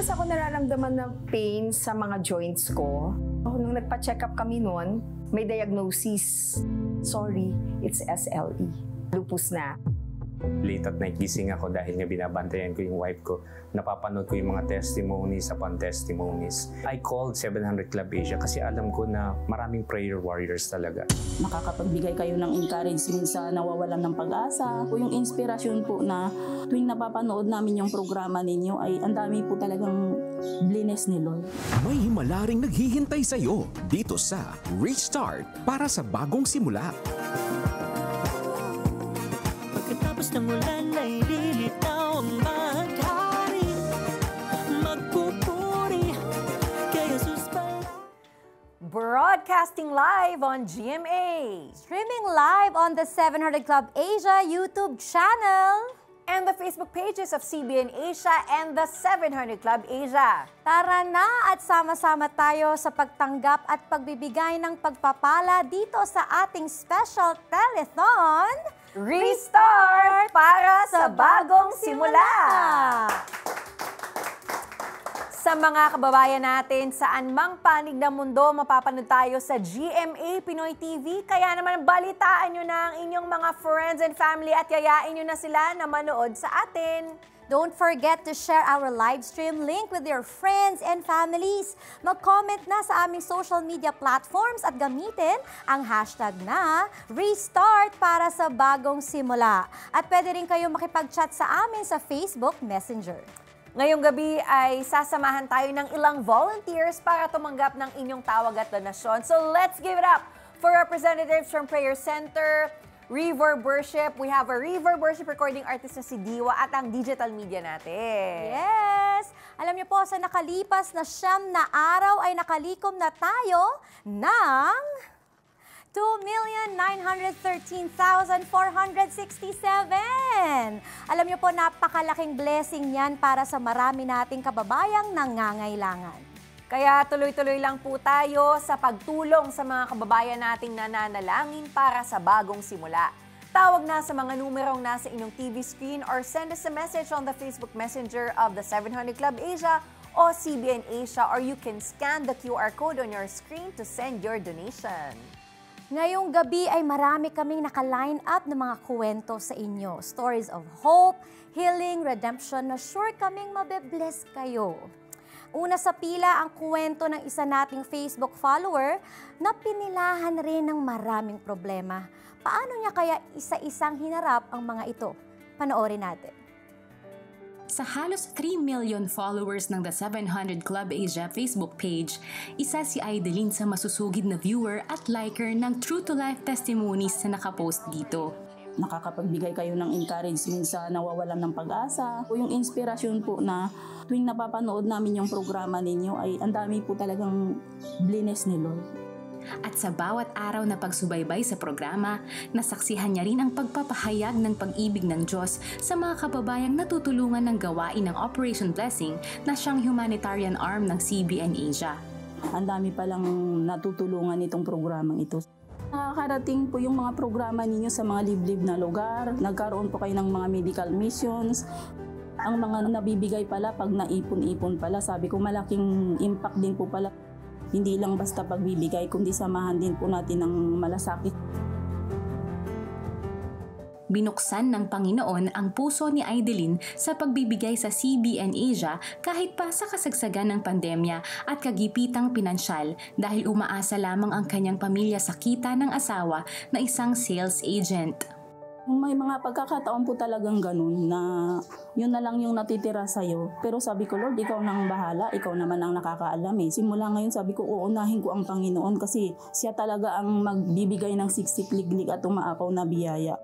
madalas ako nararamdaman ng pain sa mga joints ko. Nung nagpa-check up kami noon, may diagnosis. Sorry, it's SLE. Lupus na. Late at night gising ako dahil nga binabantayan ko yung wife ko. Napapanood ko yung mga testimonies upon testimonies. I called 700 Club Asia kasi alam ko na maraming prayer warriors talaga. Nakakapagbigay kayo ng encouragement sa nawawalan ng pag-asa. O yung inspirasyon po na tuwing napapanood namin yung programa ninyo ay ang dami po talagang blines ni Lord. May himalaring naghihintay sa iyo dito sa Restart para sa bagong simula. Pagkatapos ng ulan ay lilitaw ang bahagari, magpupuri kay Jesus pala. Broadcasting live on GMA. Streaming live on the 700 Club Asia YouTube channel. And the Facebook pages of CBN Asia and the 700 Club Asia. Tara na at sama-sama tayo sa pagtanggap at pagbibigay ng pagpapala dito sa ating special telethon, Restart para sa bagong simula! Sa mga kababayan natin, saan mang panig ng mundo, mapapanood tayo sa GMA Pinoy TV. Kaya naman balitaan nyo na ang inyong mga friends and family at yayain nyo na sila na manood sa atin. Don't forget to share our live stream link with your friends and families. Mag-comment na sa aming social media platforms at gamitin ang hashtag na Restart para sa bagong simula. At pwede rin kayo makipag-chat sa amin sa Facebook Messenger. Ngayong gabi ay sasamahan tayo ng ilang volunteers para tumanggap ng inyong tawag at donasyon. So let's give it up for representatives from Prayer Center, Reverb Worship. We have a Reverb Worship recording artist na si Diwa at ang digital media natin. Yes! Alam niyo po, sa nakalipas na 9 na araw ay nakalikom na tayo ng 2,913,467. Alam niyo po, napakalaking blessing yan para sa marami nating kababayang nangangailangan. Kaya tuloy-tuloy lang po tayo sa pagtulong sa mga kababayan nating nananalangin para sa bagong simula. Tawag na sa mga numerong nasa inyong TV screen or send us a message on the Facebook Messenger of the 700 Club Asia o CBN Asia, or you can scan the QR code on your screen to send your donation. Ngayong gabi ay marami kaming naka-line up ng mga kwento sa inyo. Stories of hope, healing, redemption na sure kaming mabe-bless kayo. Una sa pila ang kwento ng isa nating Facebook follower na pinilahan rin ng maraming problema. Paano niya kaya isa-isang hinarap ang mga ito? Panoorin natin. Sa halos 3 million followers ng The 700 Club Asia Facebook page, isa si Aideline sa masusugid na viewer at liker ng true-to-life testimonies na nakapost dito. Nakakapagbigay kayo ng encouragement sa nawawalan ng pag-asa. O yung inspirasyon po na tuwing napapanood namin yung programa ninyo ay ang dami po talagang blines ni Lord. At sa bawat araw na pagsubaybay sa programa, nasaksihan niya rin ang pagpapahayag ng pag-ibig ng Diyos sa mga kababayang natutulungan ng gawain ng Operation Blessing na siyang humanitarian arm ng CBN Asia. Ang dami palang natutulungan itong programang ito. Nakakarating po yung mga programa ninyo sa mga liblib na lugar. Nagkaroon po kayo ng mga medical missions. Ang mga nabibigay pala pag naipon-ipon pala, sabi ko malaking impact din po pala. Hindi lang basta pagbibigay, kundi samahan din po natin ng malasakit. Binuksan ng Panginoon ang puso ni Aideline sa pagbibigay sa CBN Asia kahit pa sa kasagsagan ng pandemya at kagipitang pinansyal dahil umaasa lamang ang kanyang pamilya sa kita ng asawa na isang sales agent. May mga pagkakataon po talagang ganun na yun na lang yung natitira sa'yo. Pero sabi ko, Lord, ikaw nang bahala, ikaw naman ang nakakaalam eh. Simula ngayon sabi ko, uunahin ko ang Panginoon kasi siya talaga ang magbibigay ng siksik-liglig at umaapaw na biyaya.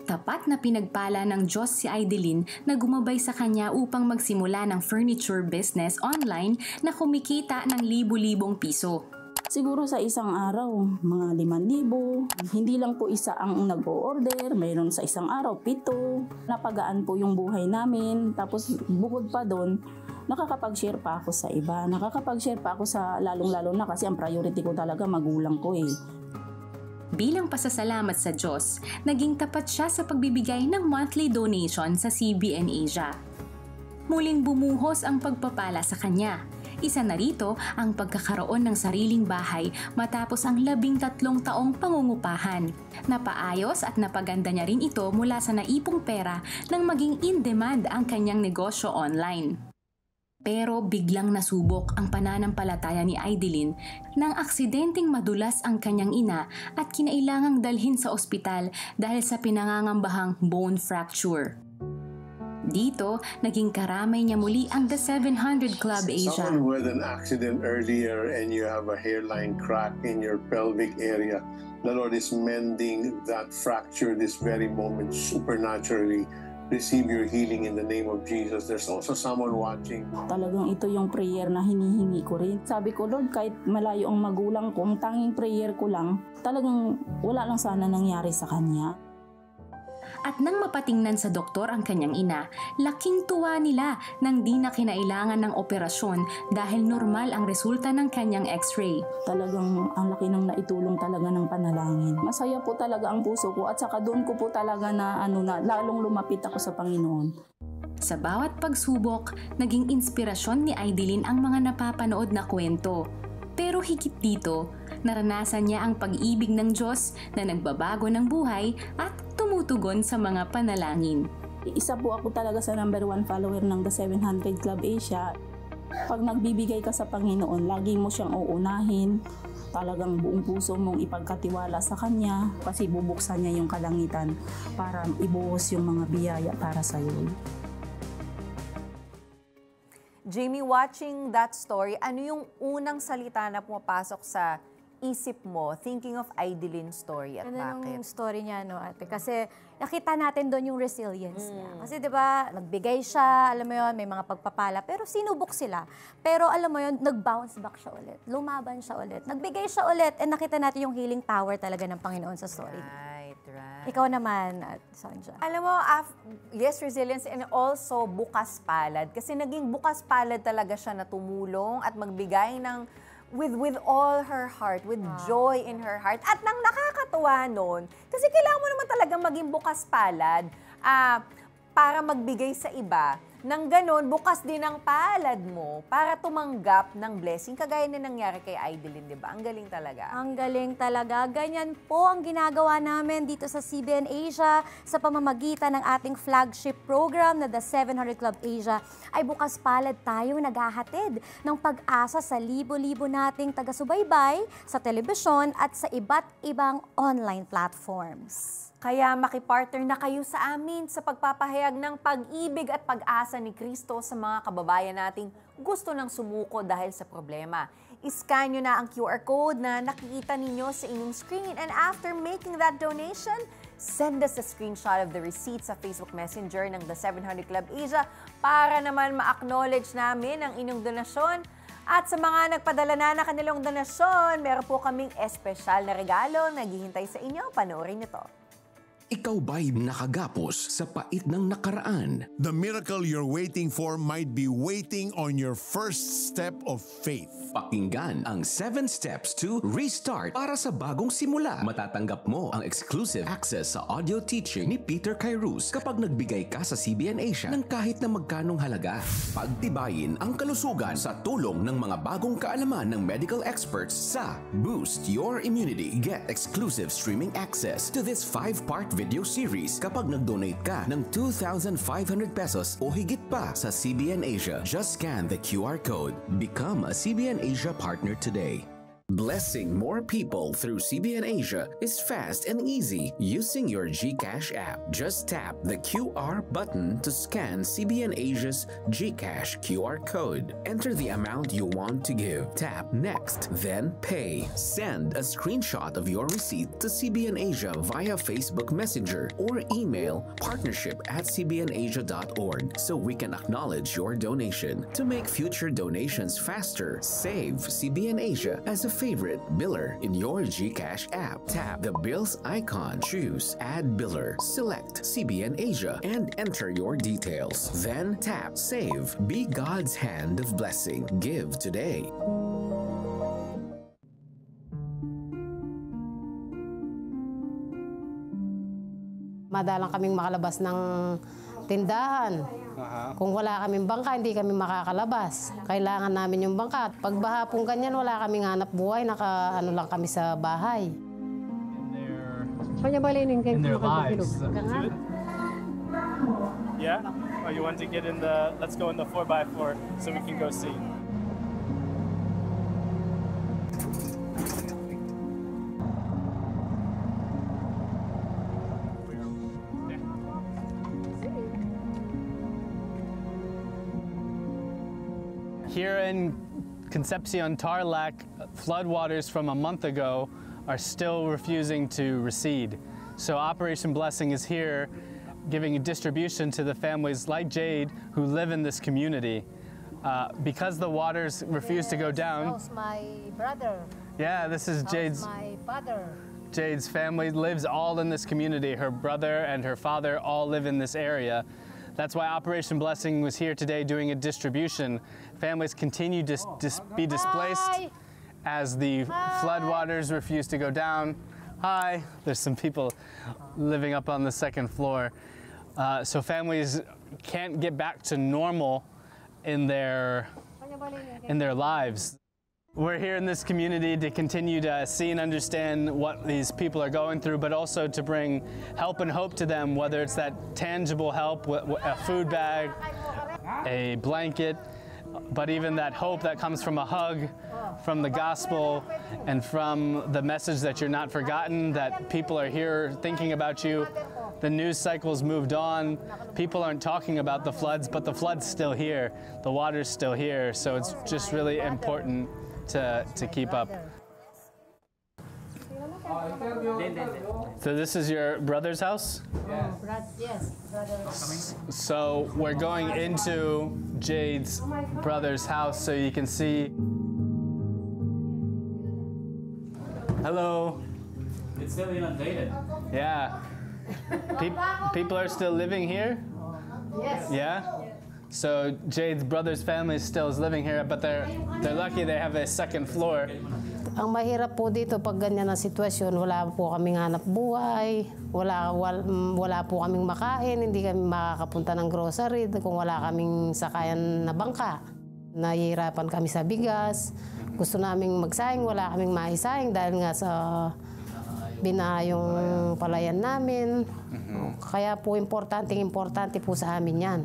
Tapat na pinagpala ng Diyos si Aideline na gumabay sa kanya upang magsimula ng furniture business online na kumikita ng libu-libong piso. Siguro sa isang araw, mga 5,000. Hindi lang po isa ang nag-o-order, mayroon sa isang araw, 7. Napagaan po yung buhay namin. Tapos bukod pa doon, nakakapag-share pa ako sa iba. Nakakapag-share pa ako sa lalong-lalo na kasi ang priority ko talaga magulang ko eh. Bilang pasasalamat sa Diyos, naging tapat siya sa pagbibigay ng monthly donation sa CBN Asia. muling bumuhos ang pagpapala sa kanya. Isa na rito ang pagkakaroon ng sariling bahay matapos ang 13 taong pangungupahan. Napaayos at napaganda niya rin ito mula sa naipong pera nang maging in-demand ang kanyang negosyo online. Pero biglang nasubok ang pananampalataya ni Idilyn nang aksidenteng madulas ang kanyang ina at kinailangang dalhin sa ospital dahil sa pinangangambahang bone fracture. Dito, naging karamay niya muli ang The 700 Club Asia. Someone with an accident earlier and you have a hairline crack in your pelvic area, the Lord is mending that fracture this very moment supernaturally. Receive your healing in the name of Jesus. There's also someone watching. Talagang ito yung prayer na hinihingi ko rin. Sabi ko, Lord, kahit malayo ang magulang ko, ang tanging prayer ko lang, talagang wala lang sana nangyari sa kanya. At nang mapatingnan sa doktor ang kanyang ina, laking tuwa nila nang di na kinailangan ng operasyon dahil normal ang resulta ng kanyang x-ray. Talagang ang laki ng naitulong talaga ng panalangin. Masaya po talaga ang puso ko at saka doon ko po talaga na lalong lumapit ako sa Panginoon. Sa bawat pagsubok, naging inspirasyon ni Idilyn ang mga napapanood na kwento. Pero higit dito, naranasan niya ang pag-ibig ng Diyos na nagbabago ng buhay at tumutugon sa mga panalangin. Isa po ako talaga sa #1 follower ng The 700 Club Asia. Pag nagbibigay ka sa Panginoon, lagi mo siyang uunahin. Talagang buong puso mong ipagkatiwala sa Kanya kasi bubuksan niya yung kalangitan para ibuhos yung mga biyaya para sa iyo. Jamie, watching that story, ano yung unang salita na pumapasok sa isip mo, thinking of Idilyn's story at bakit? Yung story niya, no, ate? Kasi nakita natin doon yung resilience niya. Kasi di ba, nagbigay siya, alam mo yun, may mga pagpapala, pero sinubok sila. Pero alam mo yun, nag-bounce back siya ulit. Lumaban siya ulit. Nagbigay siya ulit, and nakita natin yung healing power talaga ng Panginoon sa story. Right. Ikaw naman, Sandra. Alam mo, yes, resilience and also bukas palad. Kasi naging bukas palad talaga siya na tumulong at magbigay ng with all her heart, with joy in her heart. At nang nakakatuwa nun, kasi kailangan mo naman talagang maging bukas palad para magbigay sa iba. Nang ganon, bukas din ang palad mo para tumanggap ng blessing. Kagaya na nangyari kay Idilyn, di ba? Ang galing talaga. Ang galing talaga. Ganyan po ang ginagawa namin dito sa CBN Asia sa pamamagitan ng ating flagship program na The 700 Club Asia. Ay bukas palad tayo naghahatid ng pag-asa sa libo-libo nating taga-subaybay sa telebisyon at sa iba't ibang online platforms. Kaya makipartner na kayo sa amin sa pagpapahayag ng pag-ibig at pag-asa ni Kristo sa mga kababayan nating gusto nang sumuko dahil sa problema. I-scan nyo na ang QR code na nakikita ninyo sa inyong screen, and after making that donation, send us a screenshot of the receipt sa Facebook Messenger ng The 700 Club Asia para naman ma-acknowledge namin ang inyong donasyon. At sa mga nagpadala na kanilang donasyon, meron po kaming espesyal na regalo na naghihintay sa inyo. Panoorin nyo to. Ikaw ba'y nakagapos sa pait ng nakaraan? The miracle you're waiting for might be waiting on your first step of faith. Pakinggan ang 7 Steps to Restart para sa bagong simula. Matatanggap mo ang exclusive access sa audio teaching ni Peter Kairos kapag nagbigay ka sa CBN Asia ng kahit na magkanong halaga. Pagtibayin ang kalusugan sa tulong ng mga bagong kaalaman ng medical experts sa Boost Your Immunity. Get exclusive streaming access to this 5-part video series kapag nag-donate ka ng 2,500 pesos o higit pa sa CBN Asia. Just scan the QR code. Become a CBN Asia partner today. Blessing more people through CBN Asia is fast and easy using your GCash app. Just tap the QR button to scan CBN Asia's GCash QR code. Enter the amount you want to give. Tap Next, then Pay. Send a screenshot of your receipt to CBN Asia via Facebook Messenger or email partnership@cbnasia.org so we can acknowledge your donation. To make future donations faster, save CBN Asia as a favorite biller in your GCash app. Tap the bills icon, choose Add Biller, select CBN Asia, and enter your details. Then tap Save. Be God's hand of blessing. Give today. Madalang kaming makalabas ng tindahan. Kung wala kaming bangka, hindi kami makakalabas. Kailangan namin yung bangka. Pag baha pong ganyan, wala kaming hanap buhay, ano lang kami sa bahay. In their lives. Yeah? Oh, you want to get in the, let's go in the 4x4 so we can go see. Here in Concepcion Tarlac, floodwaters from a month ago are still refusing to recede. So Operation Blessing is here giving distribution to the families like Jade who live in this community. Because the waters refuse to go down. That's my brother. Yeah, this is Jade's. My father. Jade's family lives all in this community. Her brother and her father all live in this area. That's why Operation Blessing was here today doing a distribution. Families continue to be displaced as the floodwaters refuse to go down. Hi, there's some people living up on the second floor. So families can't get back to normal in their lives. We're here in this community to continue to see and understand what these people are going through, but also to bring help and hope to them, whether it's that tangible help, a food bag, a blanket, but even that hope that comes from a hug, from the gospel, and from the message that you're not forgotten, that people are here thinking about you. The news cycle's moved on. People aren't talking about the floods, but the flood's still here. The water's still here, so it's just really important to keep up. So this is your brother's house? Yes, brother. So we're going into Jade's brother's house so you can see. Hello. It's still inundated. Yeah. People are still living here? Yes. Yeah? So Jade's brother's family still is living here, but they're lucky they have a second floor. Ang mahirap po dito pag ganyan ang sitwasyon, wala po kaming hanap buhay, wala po kaming makain, hindi kami makakapunta ng grocery kung wala kaming sakayan na bangka. Nahihirapan kami sa bigas, gusto naming magsayang, wala kaming maisaing dahil nga sa binaha yung palayan namin. Kaya po importante po sa amin yan.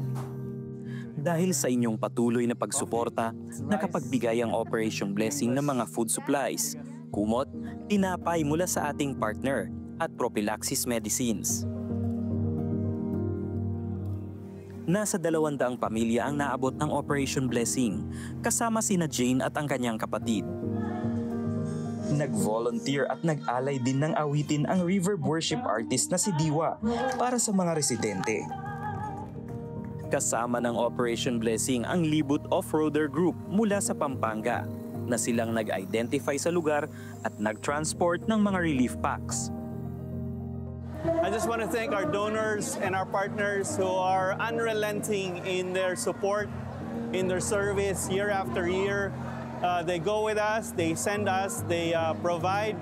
Dahil sa inyong patuloy na pagsuporta, nakapagbigay ang Operation Blessing ng mga food supplies, kumot, tinapay mula sa ating partner at prophylaxis medicines. Nasa 200 pamilya ang naabot ng Operation Blessing, kasama sina Jane at ang kanyang kapatid. Nag-volunteer at nag-alay din ng awitin ang reverb worship artist na si Diwa para sa mga residente. Kasama ng Operation Blessing ang Libut Off-Roader Group mula sa Pampanga na silang nag-identify sa lugar at nag-transport ng mga relief packs. I just want to thank our donors and our partners who are unrelenting in their support, in their service year after year. They go with us, they send us, they provide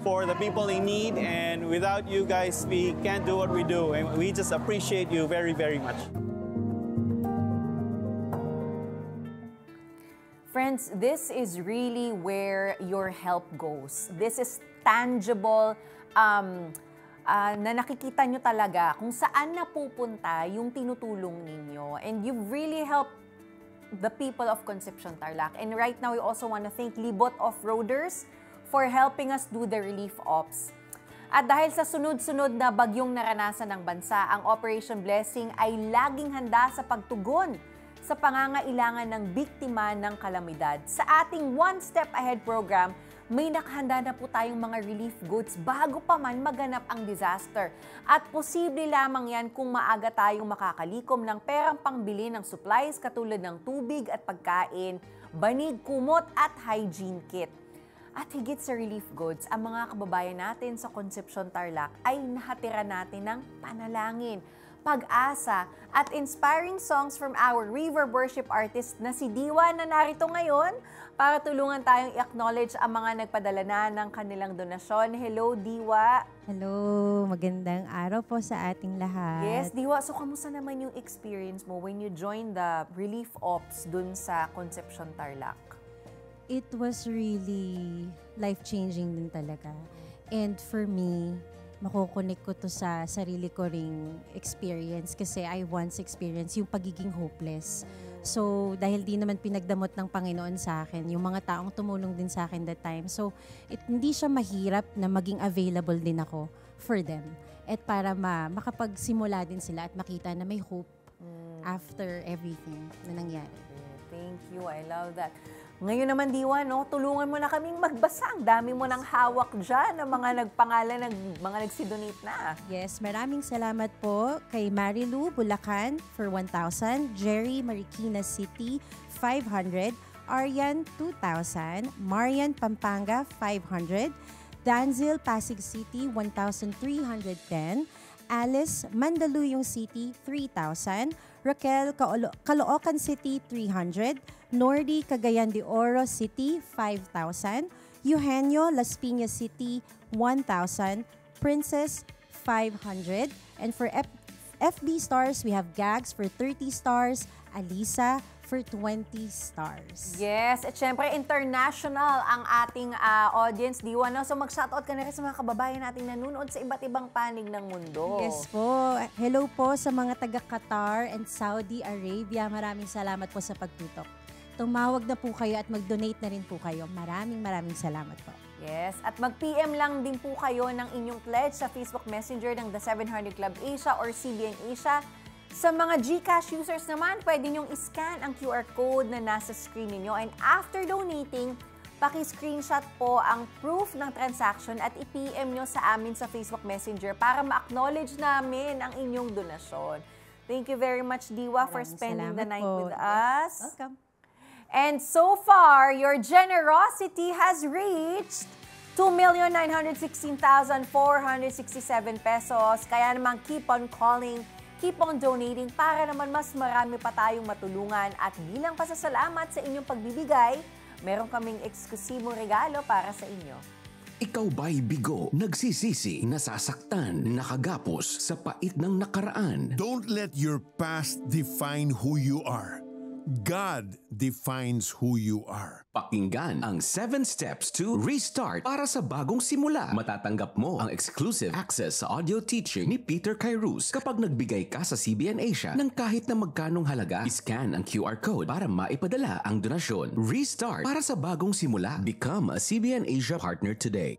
for the people in need, and without you guys, we can't do what we do. And we just appreciate you very, very much. Friends, this is really where your help goes. This is tangible, na nakikita nyo talaga kung saan napupunta yung tinutulong ninyo. And you've really helped the people of Concepcion Tarlac. And right now, we also want to thank Libot Off-Roaders for helping us do the relief ops. At dahil sa sunod-sunod na bagyong naranasan ng bansa, ang Operation Blessing ay laging handa sa pagtugon sa pangangailangan ng biktima ng kalamidad. Sa ating One Step Ahead program, may nakahanda na po tayong mga relief goods bago pa man maganap ang disaster. At posible lamang yan kung maaga tayong makakalikom ng perang pangbili ng supplies katulad ng tubig at pagkain, banig, kumot at hygiene kit. At higit sa relief goods, ang mga kababayan natin sa Concepcion Tarlac ay nahatira natin ng panalangin pag-asa at inspiring songs from our river worship artist na si Diwa na narito ngayon para tulungan tayong i-acknowledge ang mga nagpadala na ng kanilang donasyon. Hello, Diwa! Hello! Magandang araw po sa ating lahat. Yes, Diwa. So, kamusta naman yung experience mo when you joined the relief ops dun sa Concepcion, Tarlac? It was really life-changing din talaga. And for me, makukunik ko to sa sarili ko ring experience kasi I once experienced yung pagiging hopeless. So, dahil di naman pinagdamot ng Panginoon sa akin, yung mga taong tumulong din sa akin that time. So, hindi siya mahirap na maging available din ako for them. At para makapagsimula din sila at makita na may hope after everything na nangyari. Thank you. I love that. Ngayon naman, Diwa, no, tulungan mo na kaming magbasa. Ang dami mo ng hawak dyan ng mga nagpangalan, ng mga nagsidonate na. Yes, maraming salamat po kay Marilu Bulacan for 1,000, Jerry Marikina City 500, Aryan 2,000, Marian Pampanga 500, Danzil Pasig City 1,310, Alice Mandaluyong City 3,000, Raquel Caloocan City 300, Nordy Cagayan de Oro City 5,000, Eugenio Las Piñas City 1,000, Princess 500, and for FB stars we have Gags for 30 stars, Alisa for 20 stars. Yes, at syempre international ang ating audience, Diwa. No? So mag-shoutout ka na rin sa mga kababayan nating nanonood sa iba't ibang panig ng mundo. Yes po. Hello po sa mga taga-Qatar and Saudi Arabia. Maraming salamat po sa pagtutok. Tumawag na po kayo at mag-donate na rin po kayo. Maraming salamat po. Yes, at mag-PM lang din po kayo ng inyong pledge sa Facebook Messenger ng The 700 Club Asia or CBN Asia. Sa mga GCash users naman, pwede nyong i-scan ang QR code na nasa screen ninyo. And after donating, paki-screenshot po ang proof ng transaction at i-PM nyo sa amin sa Facebook Messenger para ma-acknowledge namin ang inyong donasyon. Thank you very much, Diwa, for spending the night with us. Welcome. And so far, your generosity has reached 2,916,467 pesos. Kaya naman, keep on calling, keep on donating para naman mas marami pa tayong matulungan. At bilang pasasalamat sa inyong pagbibigay, meron kaming eksklusibong regalo para sa inyo. Ikaw ba'y bigo, nagsisisi, nasasaktan, nakagapos sa pait ng nakaraan? Don't let your past define who you are. God defines who you are. Pakinggan ang 7 Steps to Restart para sa bagong simula. Matatanggap mo ang exclusive access sa audio teaching ni Peter Kairos kapag nagbigay ka sa CBN Asia ng kahit na magkanong halaga. Iscan ang QR code para maipadala ang donasyon. Restart para sa bagong simula. Become a CBN Asia partner today.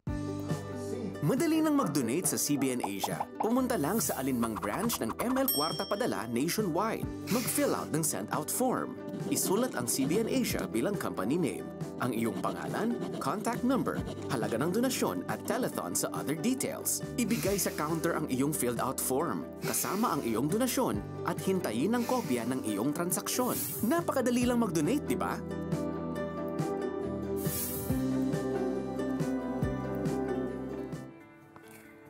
Madali nang mag-donate sa CBN Asia. Pumunta lang sa alinmang branch ng ML Kwarta Padala nationwide. Mag-fill out ng send-out form. Isulat ang CBN Asia bilang company name. Ang iyong pangalan, contact number, halaga ng donasyon at telethon sa other details. Ibigay sa counter ang iyong filled out form, kasama ang iyong donasyon at hintayin ang kopya ng iyong transaksyon. Napakadali lang mag-donate, di ba?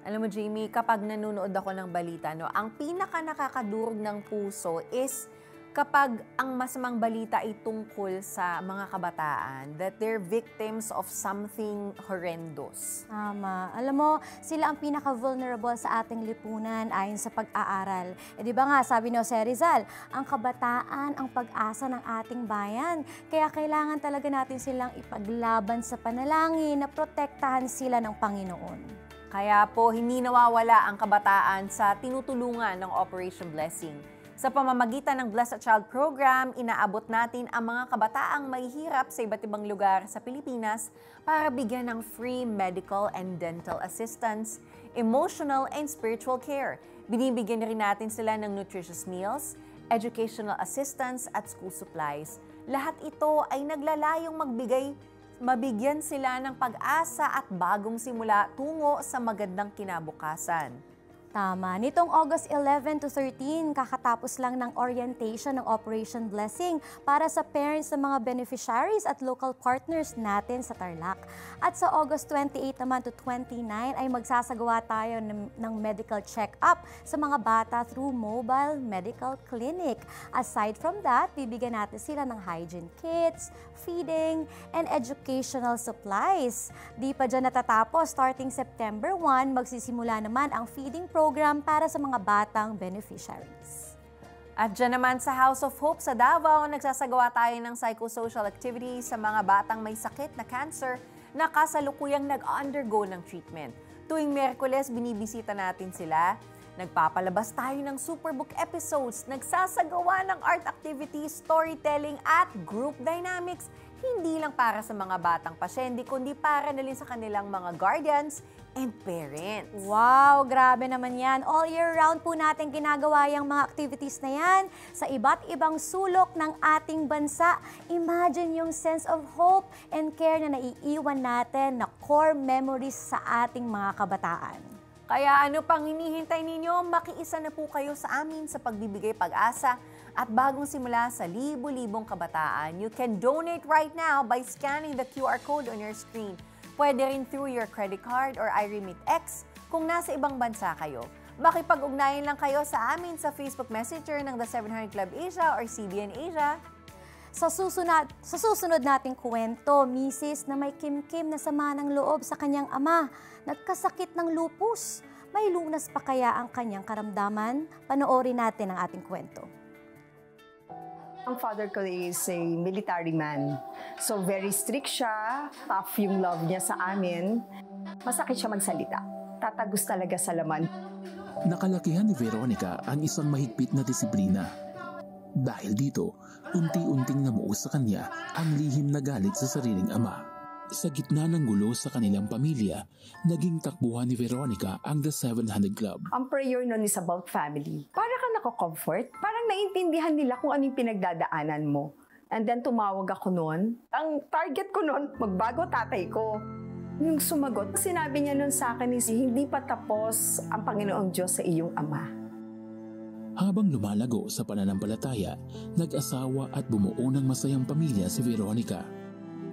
Alam mo, Jamie, kapag nanonood ako ng balita, no, ang pinaka nakakadurog ng puso is kapag ang masamang balita ay tungkol sa mga kabataan, that they're victims of something horrendous. Tama. Alam mo, sila ang pinaka-vulnerable sa ating lipunan ayon sa pag-aaral. Di ba nga, sabi ni Jose Rizal, ang kabataan ang pag-asa ng ating bayan. Kaya kailangan talaga natin silang ipaglaban sa panalangin na protektahan sila ng Panginoon. Kaya po, hindi nawawala ang kabataan sa tinutulungan ng Operation Blessing. Sa pamamagitan ng Bless a Child Program, inaabot natin ang mga kabataang may hirap sa iba't ibang lugar sa Pilipinas para bigyan ng free medical and dental assistance, emotional and spiritual care. Binibigyan rin natin sila ng nutritious meals, educational assistance at school supplies. Lahat ito ay naglalayong mabigyan sila ng pag-asa at bagong simula tungo sa magandang kinabukasan. Tama. Nitong August 11 to 13, kakatapos lang ng orientation ng Operation Blessing para sa parents ng mga beneficiaries at local partners natin sa Tarlac. At sa August 28 naman to 29 ay magsasagawa tayo ng medical check-up sa mga bata through mobile medical clinic. Aside from that, bibigyan natin sila ng hygiene kits, feeding, and educational supplies. Di pa dyan natatapos, starting September 1, magsisimula naman ang feeding program para sa mga batang beneficiaries. At dyan naman sa House of Hope sa Davao, nagsasagawa tayo ng psychosocial activities sa mga batang may sakit na cancer na kasalukuyang nag-undergo ng treatment. Tuwing Miyerkules, binibisita natin sila. Nagpapalabas tayo ng Superbook episodes, nagsasagawa ng art activities, storytelling at group dynamics. Hindi lang para sa mga batang pasyente, kundi para na rin sa kanilang mga guardians and parents. Wow, grabe naman yan. All year round po natin ginagawa yung mga activities na yan sa iba't ibang sulok ng ating bansa. Imagine yung sense of hope and care na naiiwan natin na core memories sa ating mga kabataan. Kaya ano pang hinihintay ninyo, makiisa na po kayo sa amin sa pagbibigay pag-asa at bagong simula sa libo-libong kabataan. You can donate right now by scanning the QR code on your screen. Pwede rin through your credit card or iRemitX kung nasa ibang bansa kayo. Makipag-ugnayan lang kayo sa amin sa Facebook Messenger ng The 700 Club Asia or CBN Asia. Sa susunod nating kwento, misis na may kimkim na sama ng loob sa kanyang ama, nagkasakit ng lupus. May lunas pa kaya ang kanyang karamdaman? Panoorin natin ang ating kwento. Ang father ko is a military man. So very strict siya, tough yung love niya sa amin. Masakit siya magsalita. Tatagos talaga sa laman. Nakalakihan ni Veronica ang isang mahigpit na disiplina. Dahil dito, unti-unting namuo sa kanya ang lihim na galit sa sariling ama. Sa gitna ng gulo sa kanilang pamilya, naging takbuhan ni Veronica ang The 700 Club. Ang prayer nun is about family. Para ka nako-comfort, parang naintindihan nila kung anong pinagdadaanan mo. And then tumawag ako nun. Ang target ko nun, magbago tatay ko. Yung sumagot, sinabi niya nun sa akin is, hindi pa tapos ang Panginoong Diyos sa iyong ama. Habang lumalago sa pananampalataya, nag-asawa at bumuo ng masayang pamilya si Veronica.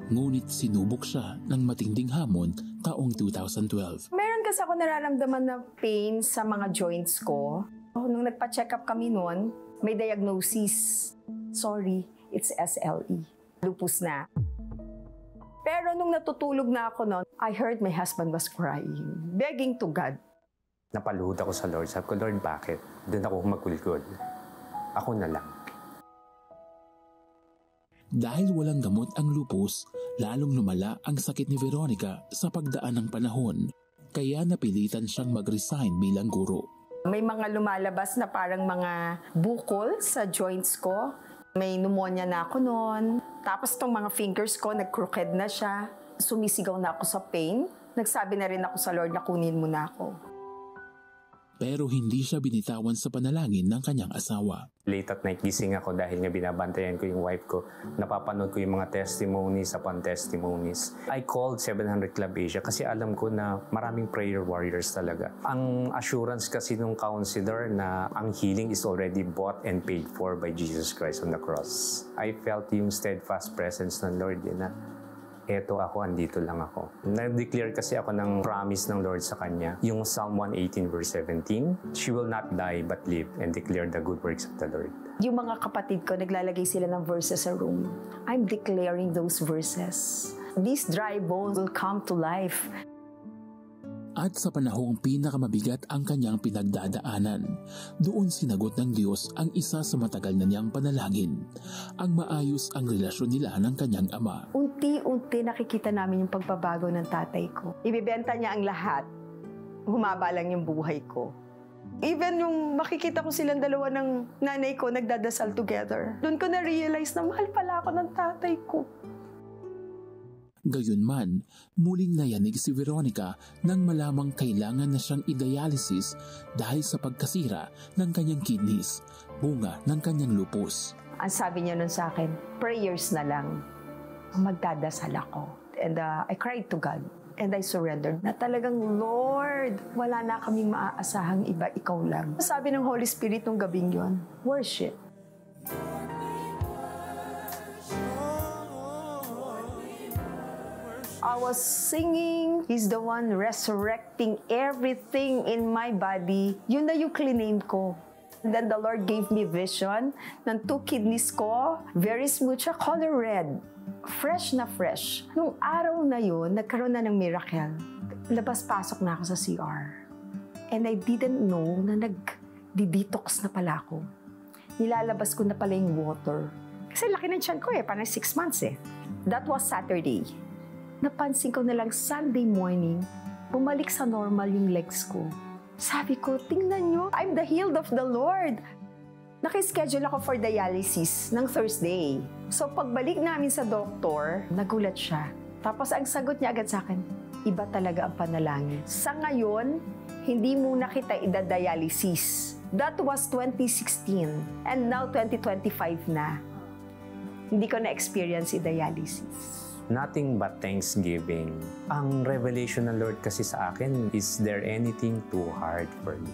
Ngunit sinubok siya ng matinding hamon taong 2012. Meron kasi ako nararamdaman na pain sa mga joints ko. Nung nagpa-check up kami noon, may diagnosis. Sorry, it's SLE. Lupus na. Pero nung natutulog na ako noon, I heard my husband was crying, begging to God. Napaluhod ako sa Lord. Sabi ko, Lord, bakit? Doon ako magkulgod. Ako na lang. Dahil walang gamot ang lupus, lalong lumala ang sakit ni Veronica sa pagdaan ng panahon. Kaya napilitan siyang mag-resign bilang guro. May mga lumalabas na parang mga bukol sa joints ko. May pneumonia na ako noon. Tapos itong mga fingers ko, nag-crooked na siya. Sumisigaw na ako sa pain. Nagsabi na rin ako sa Lord na kunin mo na ako. Pero hindi siya binitawan sa panalangin ng kanyang asawa. Late at night gising ako dahil nga binabantayan ko yung wife ko. Napapanood ko yung mga testimonies upon testimonies. I called 700 Club Asia kasi alam ko na maraming prayer warriors talaga. Ang assurance kasi nung counselor na ang healing is already bought and paid for by Jesus Christ on the cross. I felt yung steadfast presence ng Lord na eto ako, andito lang ako. Nag-declare kasi ako ng promise ng Lord sa kanya. Yung Psalm 118 verse 17, she will not die but live and declare the good works of the Lord. Yung mga kapatid ko, naglalagay sila ng verses sa room. I'm declaring those verses. These dry bones will come to life. At sa panahong pinakamabigat ang kanyang pinagdadaanan, doon sinagot ng Diyos ang isa sa matagal na niyang panalangin, ang maayos ang relasyon nila ng kanyang ama. Unti-unti nakikita namin yung pagbabago ng tatay ko. Ibibenta niya ang lahat. Humaba lang yung buhay ko. Even yung makikita ko silang dalawa ng nanay ko nagdadasal together, doon ko na-realize na mahal pala ako ng tatay ko. Gayunman, muling nayanig si Veronica nang malamang kailangan na siyang i-dialysis dahil sa pagkasira ng kanyang kidneys, bunga ng kanyang lupus. Ang sabi niya nun sa akin, prayers na lang. Magdadasal ako. And I cried to God. And I surrendered na talagang, Lord, wala na kaming maaasahang iba, ikaw lang. Sabi ng Holy Spirit nung gabing yon, worship. I was singing, He's the one resurrecting everything in my body. Yun na yung cliname ko. And then the Lord gave me vision ng 2 kidneys ko, very smooth siya, color red. Fresh na fresh. Nung araw na yun, nagkaroon na ng miracle. Labas-pasok na ako sa CR. And I didn't know na nag-detox na pala ako. Nilalabas ko na pala yung water. Kasi laki ng tiyan ko parang 6 months That was Saturday. Napansin ko na lang Sunday morning, bumalik sa normal yung legs ko. Sabi ko, tingnan nyo, I'm the healed of the Lord. Naki-schedule ako for dialysis ng Thursday. So pagbalik namin sa doktor, nagulat siya. Tapos ang sagot niya agad sa akin, iba talaga ang panalangin. Sa ngayon, hindi muna kita ida-dialysis. That was 2016. And now 2025 na. Hindi ko na-experience i-dialysis. Nothing but thanksgiving. Ang revelation ng Lord kasi sa akin, is there anything too hard for me?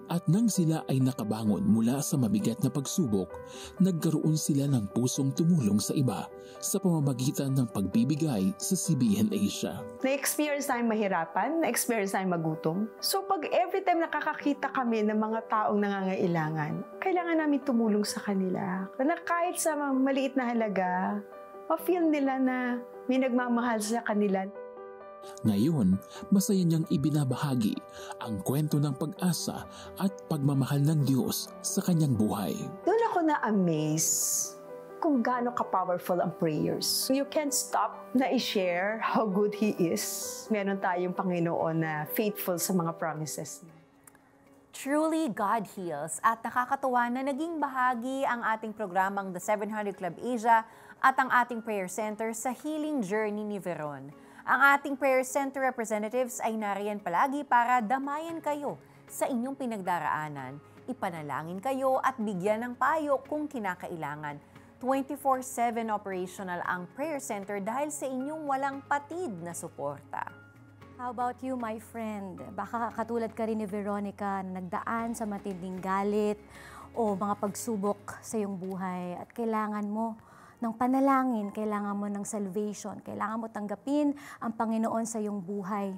At nang sila ay nakabangon mula sa mabigat na pagsubok, nagkaroon sila ng pusong tumulong sa iba sa pamamagitan ng pagbibigay sa CBN Asia. Na-experience tayong mahirapan, na-experience tayong magutom. So pag every time nakakakita kami ng mga taong nangangailangan, kailangan namin tumulong sa kanila. Na kahit sa maliit na halaga, ma-feel nila na may nagmamahal sa kanila. Ngayon, masaya niyang ibinabahagi ang kwento ng pag-asa at pagmamahal ng Diyos sa kanyang buhay. Doon ako na-amaze kung gaano ka-powerful ang prayers. You can't stop na i-share how good He is. Meron tayong Panginoon na faithful sa mga promises niya. Truly, God heals at nakakatuwa na naging bahagi ang ating programang The 700 Club Asia at ang ating prayer center sa healing journey ni Veron. Ang ating prayer center representatives ay nariyan palagi para damayan kayo sa inyong pinagdaraanan, ipanalangin kayo at bigyan ng payo kung kinakailangan. 24/7 operational ang prayer center dahil sa inyong walang patid na suporta. How about you, my friend? Baka katulad ka rin ni Veronica na nagdaan sa matinding galit o mga pagsubok sa iyong buhay at kailangan mo ng panalangin, kailangan mo ng salvation, kailangan mo tanggapin ang Panginoon sa iyong buhay.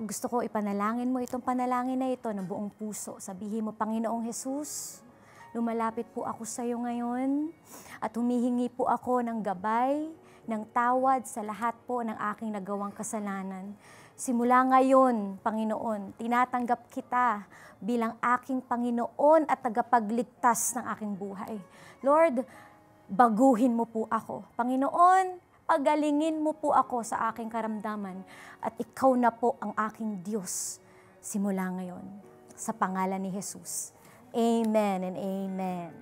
Gusto ko ipanalangin mo itong panalangin na ito ng buong puso. Sabihin mo, Panginoong Jesus, lumalapit po ako sa iyo ngayon at humihingi po ako ng gabay, ng tawad sa lahat po ng aking nagawang kasalanan. Simula ngayon, Panginoon, tinatanggap kita bilang aking Panginoon at tagapagligtas ng aking buhay. Lord, baguhin mo po ako. Panginoon, pagalingin mo po ako sa aking karamdaman at ikaw na po ang aking Diyos simula ngayon. Sa pangalan ni Jesus. Amen and amen.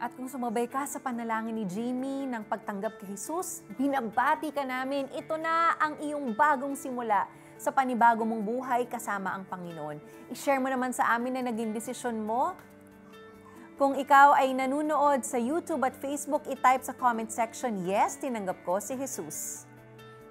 At kung sumabay ka sa panalangin ni Jamie ng pagtanggap kay Jesus, binabati ka namin. Ito na ang iyong bagong simula sa panibago mong buhay kasama ang Panginoon. I-share mo naman sa amin na naging desisyon mo. Kung ikaw ay nanunood sa YouTube at Facebook, i-type sa comment section, yes, tinanggap ko si Jesus.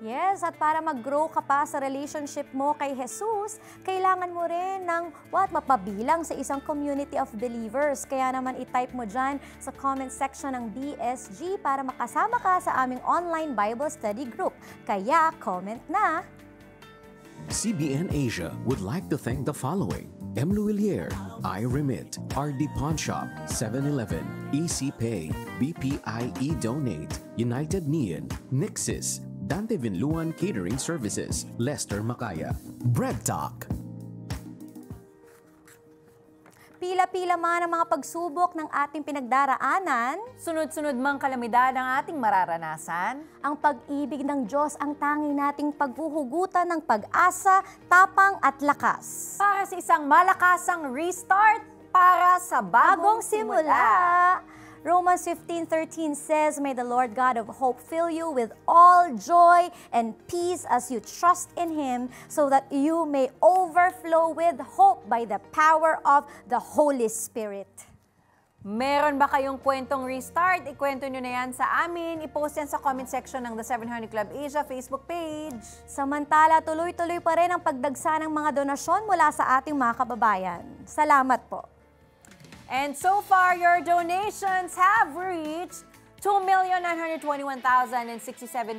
Yes, at para mag-grow ka pa sa relationship mo kay Jesus, kailangan mo rin ng mapabilang sa isang community of believers. Kaya naman i-type mo dyan sa comment section ng BSG para makasama ka sa aming online Bible study group. Kaya comment na! CBN Asia would like to thank the following: M. Luillier, iRemit, RD Pawn Shop, 7-Eleven, EC Pay, BPIE Donate, United Neon, Nixis, Dante Vinluan Catering Services, Lester Macaya, Bread Talk. Pila-pila man ang mga pagsubok ng ating pinagdaraanan, sunod-sunod mang kalamidad ang ating mararanasan, ang pag-ibig ng Diyos ang tanging nating paghuhugutan ng pag-asa, tapang at lakas. Para sa isang malakasang restart, para sa bagong simula. Romans 15:13 says, May the Lord God of hope fill you with all joy and peace as you trust in Him, so that you may overflow with hope by the power of the Holy Spirit. Meron ba kayong kwentong restart? Ikwento nyo na yan sa amin. I-post yan sa comment section ng The 700 Club Asia Facebook page. Samantala, tuloy-tuloy pa rin ang pagdagsa ng mga donasyon mula sa ating mga kababayan. Salamat po. And so far, your donations have reached 2,921,067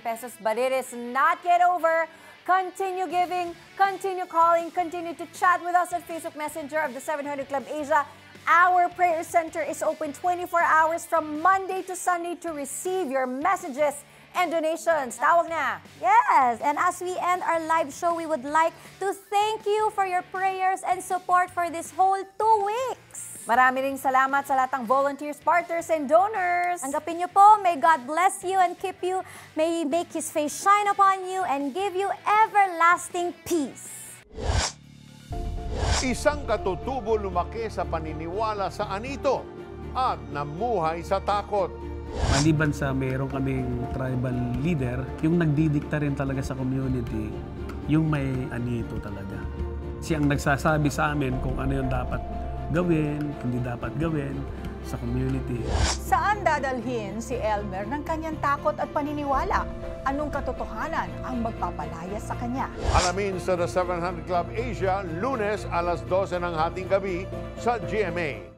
pesos, but it is not yet over. Continue giving, continue calling, continue to chat with us on Facebook Messenger of the 700 Club Asia. Our prayer center is open 24 hours from Monday to Sunday to receive your messages and donations. Tawag na! Yes! And as we end our live show, we would like to thank you for your prayers and support for this whole 2 weeks. Marami ring salamat sa lahat ng volunteers, partners, and donors. Tanggapin niyo po, may God bless you and keep you. May He make His face shine upon you and give you everlasting peace. Isang katutubo lumaki sa paniniwala sa anito at namuhay sa takot. Maliban sa mayroon kaming tribal leader, yung nagdidikta rin talaga sa community, yung may anito talaga. Siyang nagsasabi sa amin kung ano yung dapat gawin, hindi dapat gawin sa community. Saan dadalhin si Elmer ng kanyang takot at paniniwala? Anong katotohanan ang magpapalaya sa kanya? Alamin sa The 700 Club Asia, Lunes alas 12 ng hating gabi sa GMA.